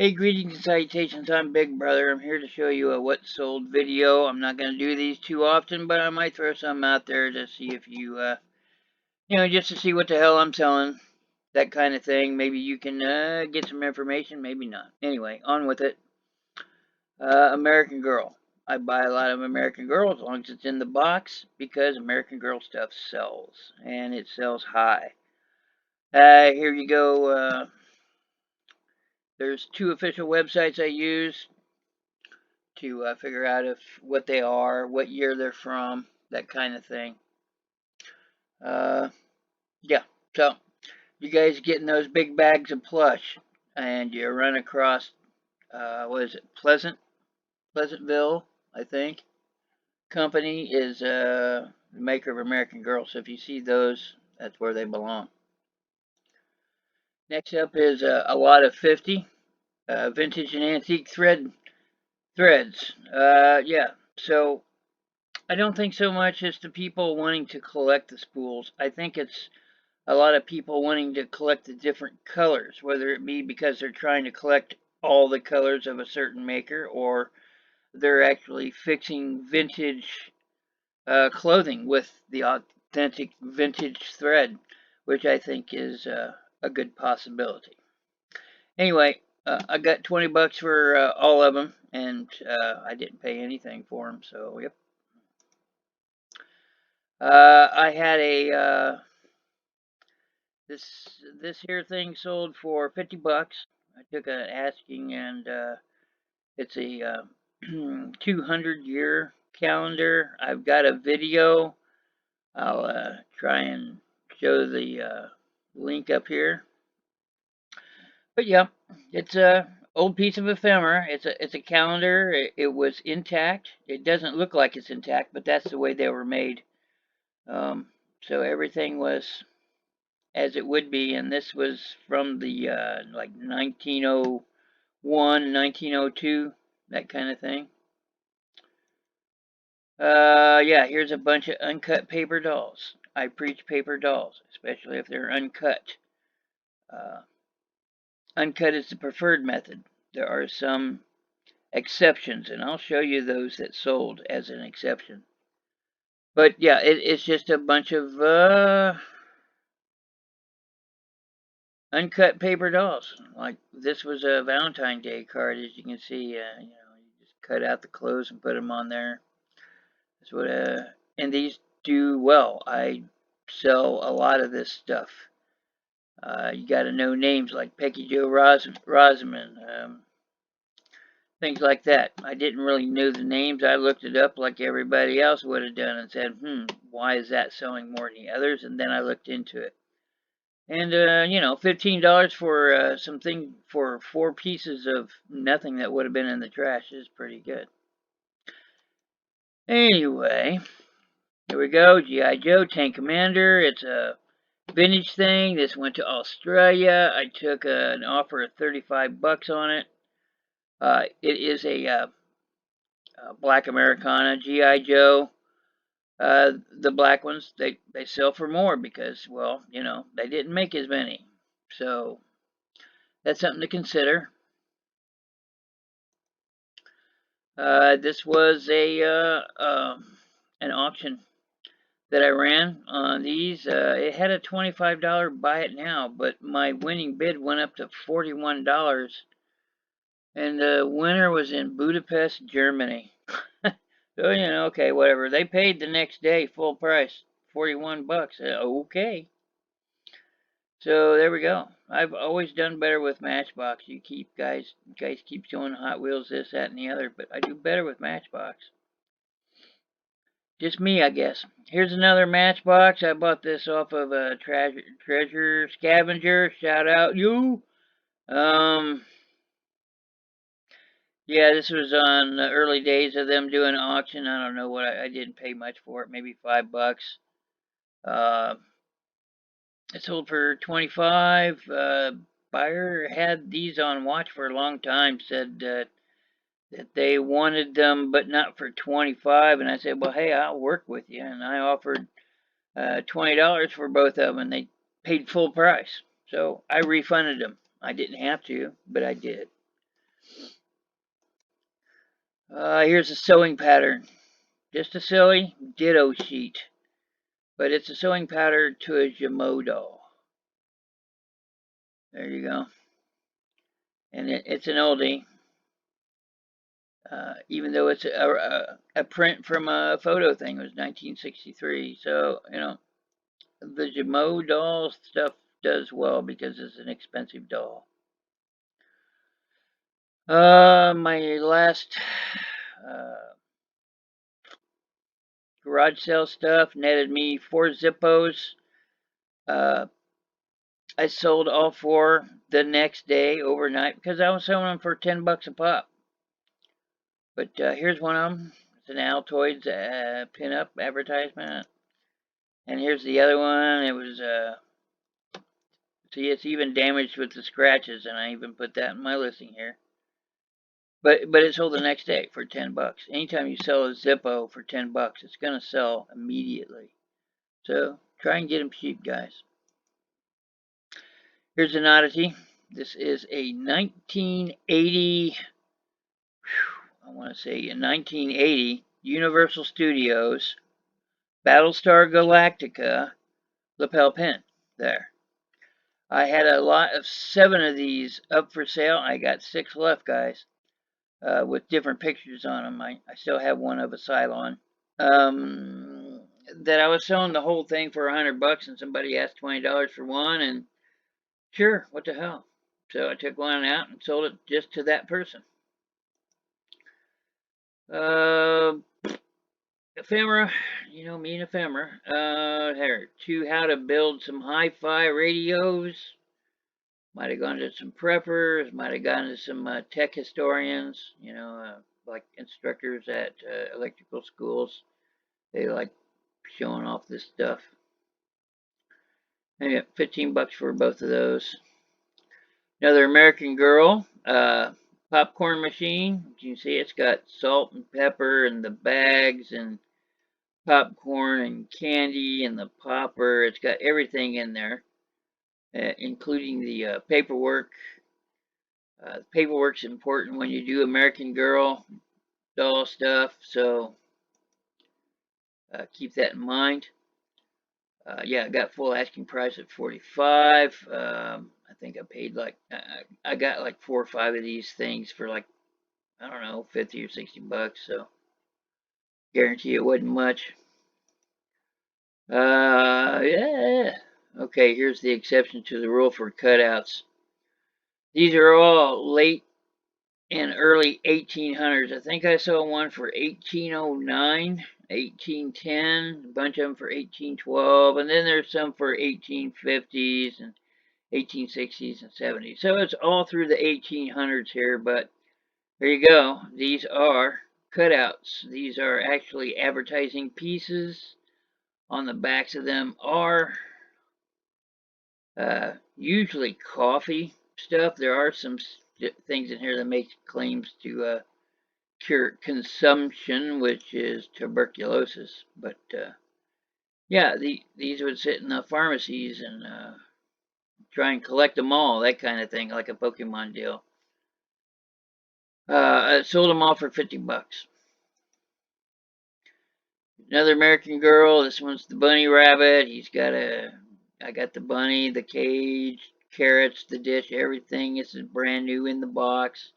Hey, greetings and salutations. I'm Big Brother. I'm here to show you a what sold video. I'm not going to do these too often, but I might throw some out there to see if just to see what the hell I'm selling, that kind of thing. Maybe you can get some information, maybe not. Anyway, on with it. American Girl. I buy a lot of American Girl as long as it's in the box because American Girl stuff sells, and it sells high. Here you go. There's two official websites I use to figure out if what they are, what year they're from, that kind of thing. Uh, yeah, so you guys getting those big bags of plush, and you run across what is it, Pleasantville, I think. Company is the maker of American Girl, so if you see those, that's where they belong. Next up is a lot of 50 vintage and antique threads. Yeah, so I don't think so much as the people wanting to collect the spools. I think it's a lot of people wanting to collect the different colors, whether it be because they're trying to collect all the colors of a certain maker or they're actually fixing vintage clothing with the authentic vintage thread, which I think is a good possibility. Anyway, I got 20 bucks for all of them, and I didn't pay anything for them, so yep. I had a this here thing sold for 50 bucks. I took an asking, and it's a 200-year calendar. I've got a video. I'll try and show the link up here. But yeah, it's a old piece of ephemera. It's a calendar. It was intact. It doesn't look like it's intact, but that's the way they were made. So everything was as it would be, and this was from the like 1901, 1902, that kind of thing. Yeah, here's a bunch of uncut paper dolls. I preach paper dolls, especially if they're uncut. Uh, Uncut is the preferred method. There are some exceptions, and I'll show you those that sold as an exception. But yeah, it's just a bunch of uncut paper dolls. Like this was a Valentine's Day card, as you can see. You just cut out the clothes and put them on there. That's what and these do well. I sell a lot of this stuff. You got to know names like Pecky Joe Rosamond, things like that. I didn't really know the names. I looked it up like everybody else would have done and said, why is that selling more than the others? And then I looked into it. And, $15 for something for 4 pieces of nothing that would have been in the trash is pretty good. Anyway, here we go. G.I. Joe Tank Commander. It's a vintage thing. This went to Australia. I took an offer of 35 bucks on it. It is a Black Americana G.I. Joe. The black ones, they sell for more because, well, they didn't make as many. So that's something to consider. This was an auction that I ran on these. It had a $25 buy it now, but my winning bid went up to $41, and the winner was in Budapest, Germany. So, okay, whatever. They paid the next day full price, 41 bucks. Okay. So there we go. I've always done better with Matchbox. You guys keep showing Hot Wheels this, that, and the other, but I do better with Matchbox. Just me, I guess. Here's another Matchbox. I bought this off of a treasure scavenger. Shout out you. Yeah, this was on the early days of them doing an auction. I don't know what I didn't pay much for it, maybe $5. Uh, It sold for 25. Buyer had these on watch for a long time. Said that they wanted them, but not for 25. And I said, well, hey, I'll work with you. And I offered $20 for both of them, and they paid full price. So I refunded them. I didn't have to, but I did. Here's a sewing pattern. Just a silly ditto sheet. But it's a sewing pattern to a Jamo doll. There you go. And it's an oldie. Even though it's a print from a photo thing. It was 1963. So, you know, the Jamo doll stuff does well because it's an expensive doll. My last garage sale stuff netted me 4 Zippos. I sold all 4 the next day overnight because I was selling them for $10 a pop. But here's one of them. It's an Altoids pin-up advertisement. And here's the other one. It was see, it's even damaged with the scratches, and I even put that in my listing here. But it sold the next day for $10. Anytime you sell a Zippo for $10, it's gonna sell immediately. So try and get them cheap, guys. Here's an oddity. This is a 1980. I want to say a 1980 Universal Studios Battlestar Galactica lapel pin. There. I had a lot of 7 of these up for sale. I got 6 left, guys, with different pictures on them. I still have one of a Cylon. That I was selling the whole thing for $100, and somebody asked $20 for one, and sure, what the hell. So I took one out and sold it just to that person. Ephemera, you know me and ephemera. Here, to how to build some hi-fi radios. Might have gone to some preppers, might have gone to some tech historians, you know, like instructors at electrical schools. They like showing off this stuff. I got $15 for both of those. Another American Girl popcorn machine. You can see it's got salt and pepper and the bags and popcorn and candy and the popper. It's got everything in there, including the paperwork. Paperwork's important when you do American Girl doll stuff, so keep that in mind. Yeah, I got full asking price at 45. I think I paid like I got like 4 or 5 of these things for like, I don't know, 50 or $60. So guarantee it wasn't much. Yeah. Okay, here's the exception to the rule for cutouts. These are all late and early 1800s. I think I saw one for 1809, 1810, a bunch of them for 1812, and then there's some for 1850s and 1860s and 70s. So it's all through the 1800s here, but there you go. These are cutouts. These are actually advertising pieces. On the backs of them are usually coffee stuff. There are some things in here that make claims to cure consumption, which is tuberculosis. But yeah, these would sit in the pharmacies and try and collect them all, that kind of thing, like a Pokemon deal. I sold them all for $50. Another American Girl. This one's the bunny rabbit. I got the bunny, the cage, carrots, the dish, everything. This is brand new in the box.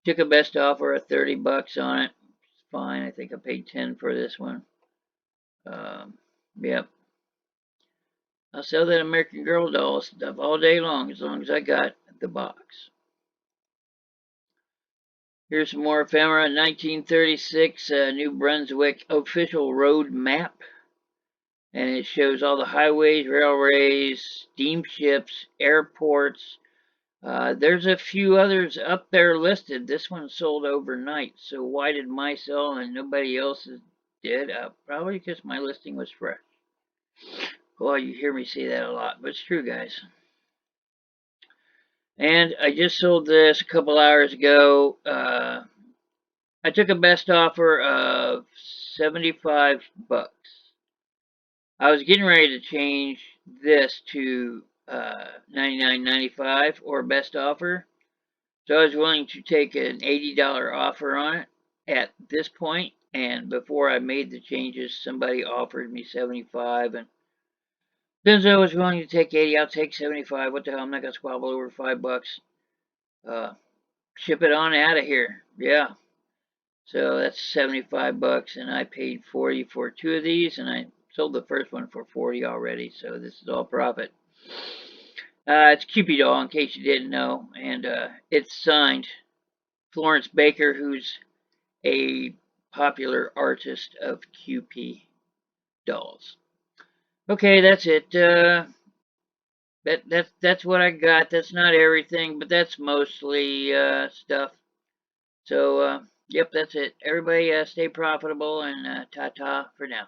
Took a best offer of $30 on it. It's fine. I think I paid 10 for this one. Yep. I'll sell that American Girl doll stuff all day long as I got the box. Here's some more ephemera. 1936 New Brunswick official road map. And it shows all the highways, railways, steamships, airports. There's a few others up there listed. This one sold overnight. So why did my sell and nobody else's did? Probably because my listing was fresh. Well, you hear me say that a lot, but it's true, guys. And I just sold this a couple hours ago. I took a best offer of $75. I was getting ready to change this to $99.95 or best offer, So I was willing to take an $80 offer on it at this point, and before I made the changes, somebody offered me 75, and since I was willing to take 80, I'll take 75. What the hell? I'm not gonna squabble over $5. Uh, Ship it on out of here. Yeah. So that's 75 bucks, and I paid 40 for two of these, and I sold the first one for 40 already. So this is all profit. It's Cupid doll, in case you didn't know, and it's signed Florence Baker, who's a popular artist of QP dolls. Okay, that's it. That's what I got. That's not everything, but that's mostly stuff. So yep, that's it. Everybody stay profitable, and ta-ta for now.